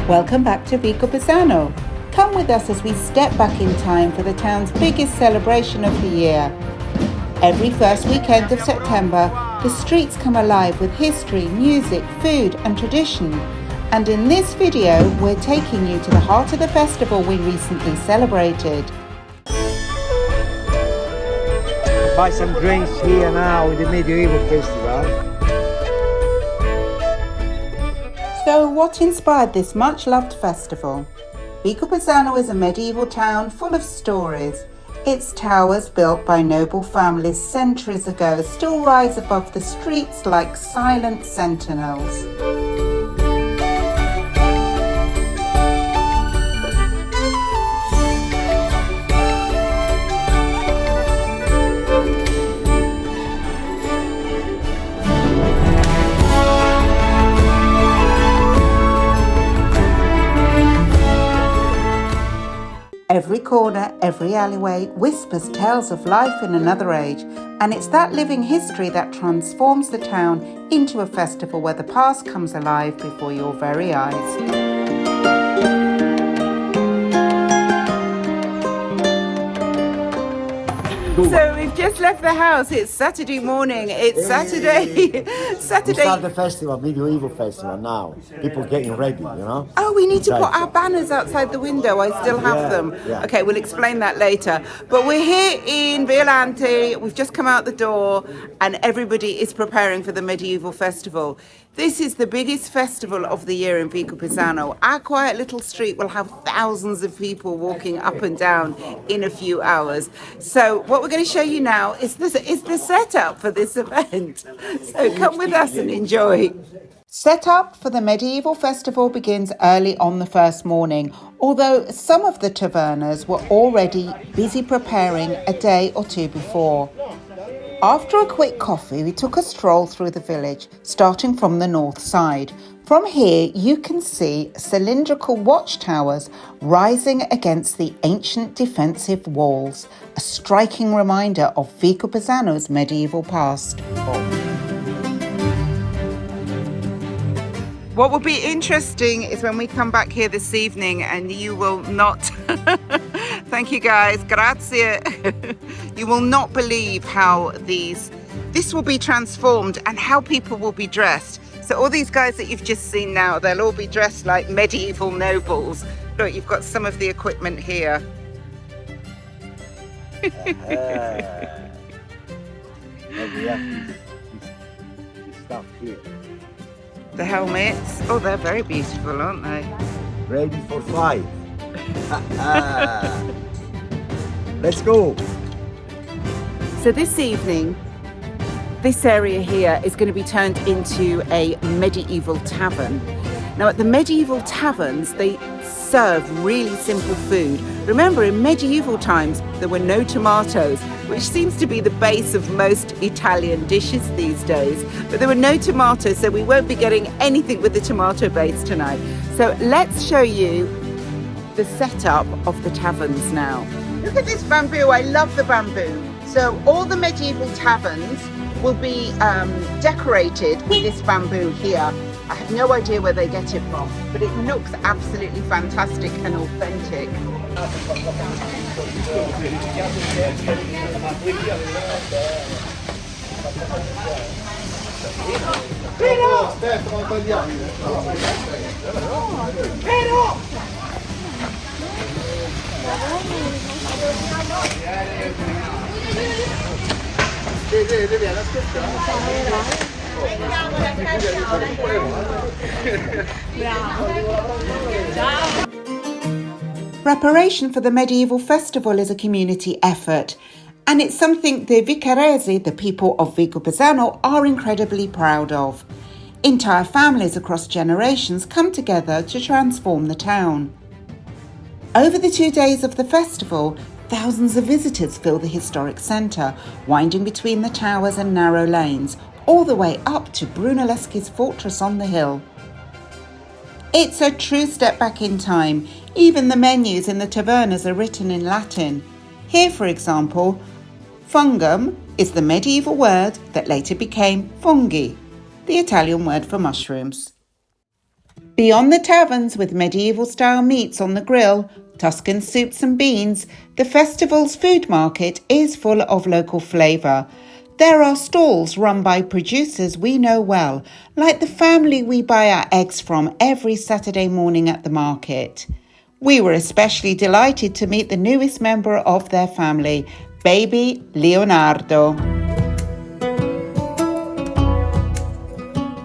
Welcome back to Vicopisano. Come with us as we step back in time for the town's biggest celebration of the year. Every first weekend of September, the streets come alive with history, music, food and tradition. And in this video, we're taking you to the heart of the festival we recently celebrated. Buy some drinks here now in the medieval festival. So what inspired this much-loved festival? Vicopisano is a medieval town full of stories. Its towers, built by noble families centuries ago, still rise above the streets like silent sentinels. Every corner, every alleyway whispers tales of life in another age, and it's that living history that transforms the town into a festival where the past comes alive before your very eyes. So we've just left the house. It's Saturday morning. It's Saturday. We start the festival, medieval festival now. People getting ready, you know. Oh, we need to put our banners outside the window. I still have them. Yeah. Okay, we'll explain that later. But we're here in Violante. We've just come out the door and everybody is preparing for the medieval festival. This is the biggest festival of the year in Vicopisano. Our quiet little street will have thousands of people walking up and down in a few hours. So what we're going to show you now is the setup for this event. So come with us and enjoy. Setup for the medieval festival begins early on the first morning, although some of the taverners were already busy preparing a day or two before. After a quick coffee, we took a stroll through the village, starting from the north side. From here, you can see cylindrical watchtowers rising against the ancient defensive walls, a striking reminder of Vicopisano's medieval past. What will be interesting is when we come back here this evening and you will not, thank you guys, grazie. You will not believe how this will be transformed and how people will be dressed. So all these guys that you've just seen now, they'll all be dressed like medieval nobles. Look, you've got some of the equipment here. Stuff here. The helmets, oh, they're very beautiful, aren't they? Ready for fight. Let's go. So this evening, this area here is going to be turned into a medieval tavern. Now at the medieval taverns, they serve really simple food. Remember, in medieval times, there were no tomatoes, which seems to be the base of most Italian dishes these days. But there were no tomatoes, so we won't be getting anything with the tomato base tonight. So let's show you the setup of the taverns now. Look at this bamboo. I love the bamboo. So all the medieval taverns will be decorated with this bamboo here. I have no idea where they get it from, but it looks absolutely fantastic and authentic. Preparation for the medieval festival is a community effort, and it's something the Vicaresi, the people of Vicopisano, are incredibly proud of. Entire families across generations come together to transform the town. Over the 2 days of the festival, thousands of visitors fill the historic centre, winding between the towers and narrow lanes, all the way up to Brunelleschi's fortress on the hill. It's a true step back in time. Even the menus in the tavernas are written in Latin. Here, for example, fungum is the medieval word that later became funghi, the Italian word for mushrooms. Beyond the taverns with medieval-style meats on the grill, Tuscan soups and beans, the festival's food market is full of local flavour. There are stalls run by producers we know well, like the family we buy our eggs from every Saturday morning at the market. We were especially delighted to meet the newest member of their family, baby Leonardo.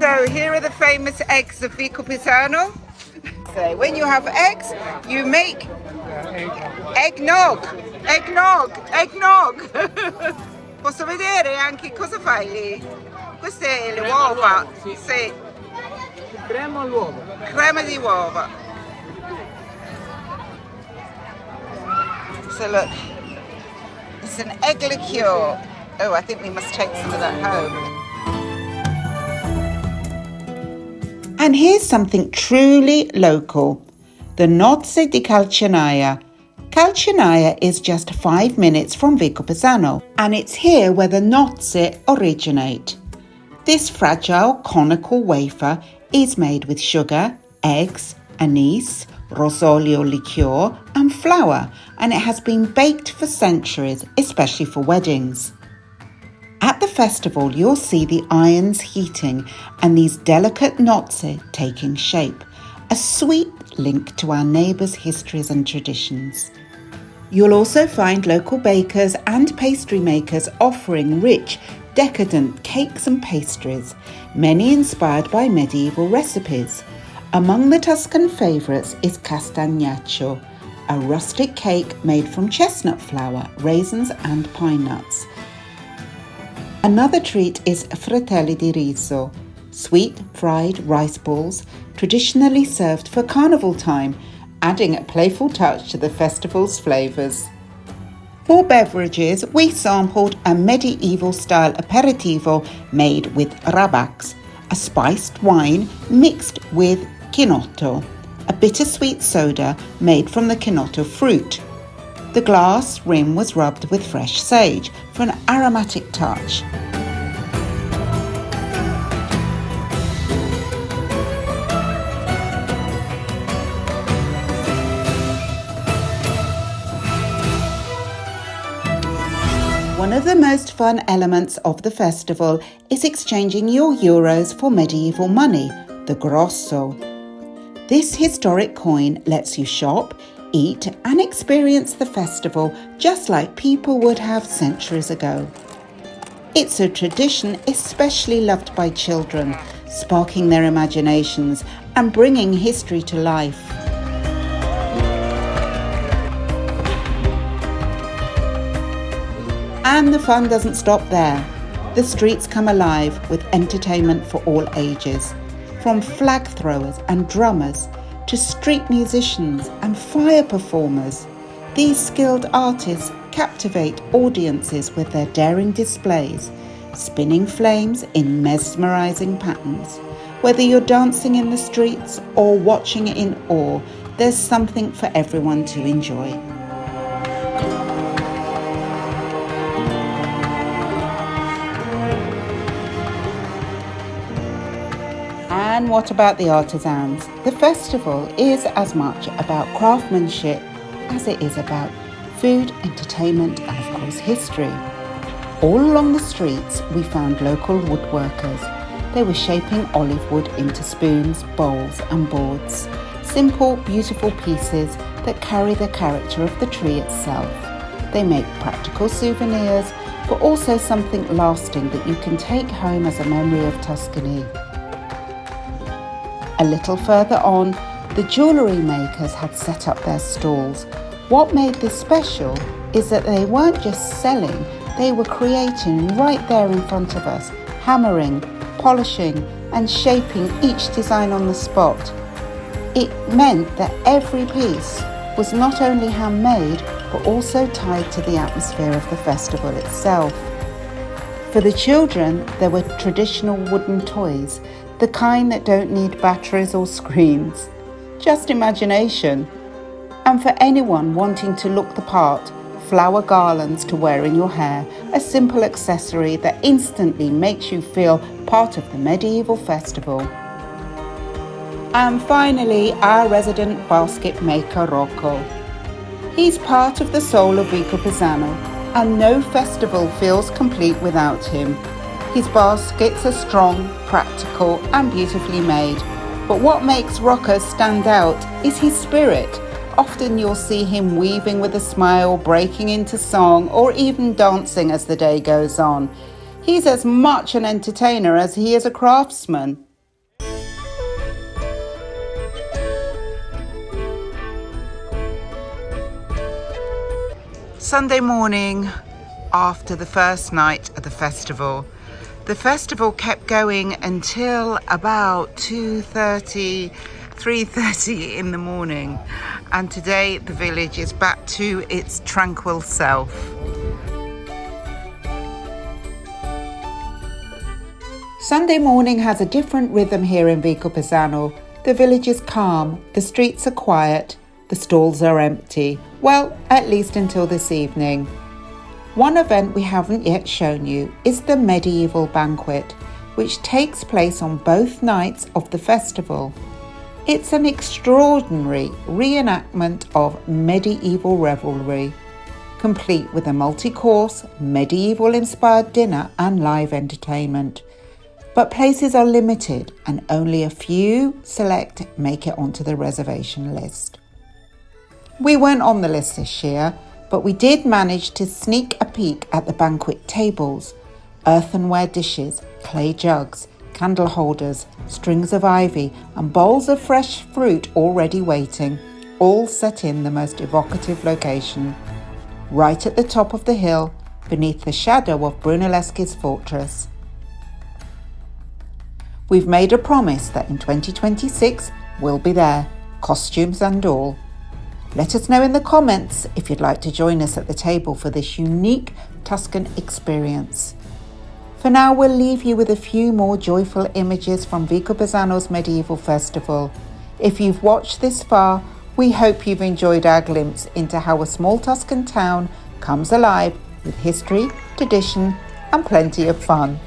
So here are the famous eggs of Vicopisano. So when you have eggs, you make eggnog. Posso vedere anche cosa fai lì? Queste le uova. Sì. Crema all'uovo. Crema di uova. So look, it's an egg liqueur. Oh, I think we must take some of that home. And here's something truly local, the Nozze di Calcenaia. Calcenaia is just 5 minutes from Vicopisano, and it's here where the nozze originate. This fragile conical wafer is made with sugar, eggs, anise, rosolio liqueur and flour, and it has been baked for centuries, especially for weddings. At the festival, you'll see the irons heating and these delicate nozze taking shape, a sweet link to our neighbours' histories and traditions. You'll also find local bakers and pastry makers offering rich, decadent cakes and pastries, many inspired by medieval recipes. Among the Tuscan favourites is castagnaccio, a rustic cake made from chestnut flour, raisins and pine nuts. Another treat is fratelli di riso, sweet fried rice balls, traditionally served for carnival time, adding a playful touch to the festival's flavours. For beverages, we sampled a medieval-style aperitivo made with rabax, a spiced wine mixed with chinotto, a bittersweet soda made from the chinotto fruit. The glass rim was rubbed with fresh sage for an aromatic touch. One of the most fun elements of the festival is exchanging your euros for medieval money, the grosso. This historic coin lets you shop, eat and experience the festival just like people would have centuries ago. It's a tradition especially loved by children, sparking their imaginations and bringing history to life. And the fun doesn't stop there. The streets come alive with entertainment for all ages, from flag throwers and drummers to street musicians and fire performers. These skilled artists captivate audiences with their daring displays, spinning flames in mesmerizing patterns. Whether you're dancing in the streets or watching it in awe, there's something for everyone to enjoy. And what about the artisans? The festival is as much about craftsmanship as it is about food, entertainment and of course history. All along the streets we found local woodworkers. They were shaping olive wood into spoons, bowls and boards. Simple, beautiful pieces that carry the character of the tree itself. They make practical souvenirs, but also something lasting that you can take home as a memory of Tuscany. A little further on, the jewellery makers had set up their stalls. What made this special is that they weren't just selling, they were creating right there in front of us, hammering, polishing and shaping each design on the spot. It meant that every piece was not only handmade but also tied to the atmosphere of the festival itself. For the children, there were traditional wooden toys, the kind that don't need batteries or screens, just imagination. And for anyone wanting to look the part, flower garlands to wear in your hair, a simple accessory that instantly makes you feel part of the medieval festival. And finally, our resident basket maker, Rocco. He's part of the soul of Vicopisano, and no festival feels complete without him. His baskets are strong, practical, and beautifully made. But what makes Rocco stand out is his spirit. Often you'll see him weaving with a smile, breaking into song, or even dancing as the day goes on. He's as much an entertainer as he is a craftsman. Sunday morning, after the first night of the festival kept going until about 2:30, 3:30 in the morning. And today the village is back to its tranquil self. Sunday morning has a different rhythm here in Vicopisano. The village is calm, the streets are quiet, the stalls are empty. Well, at least until this evening. One event we haven't yet shown you is the medieval banquet, which takes place on both nights of the festival. It's an extraordinary reenactment of medieval revelry, complete with a multi-course, medieval-inspired dinner and live entertainment. But places are limited and only a few select make it onto the reservation list. We weren't on the list this year, but we did manage to sneak a peek at the banquet tables, earthenware dishes, clay jugs, candle holders, strings of ivy, and bowls of fresh fruit already waiting, all set in the most evocative location, right at the top of the hill, beneath the shadow of Brunelleschi's fortress. We've made a promise that in 2026 we'll be there, costumes and all. Let us know in the comments if you'd like to join us at the table for this unique Tuscan experience. For now, we'll leave you with a few more joyful images from Vicopisano's medieval festival. If you've watched this far, we hope you've enjoyed our glimpse into how a small Tuscan town comes alive with history, tradition, and plenty of fun.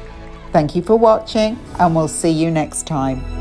Thank you for watching, and we'll see you next time.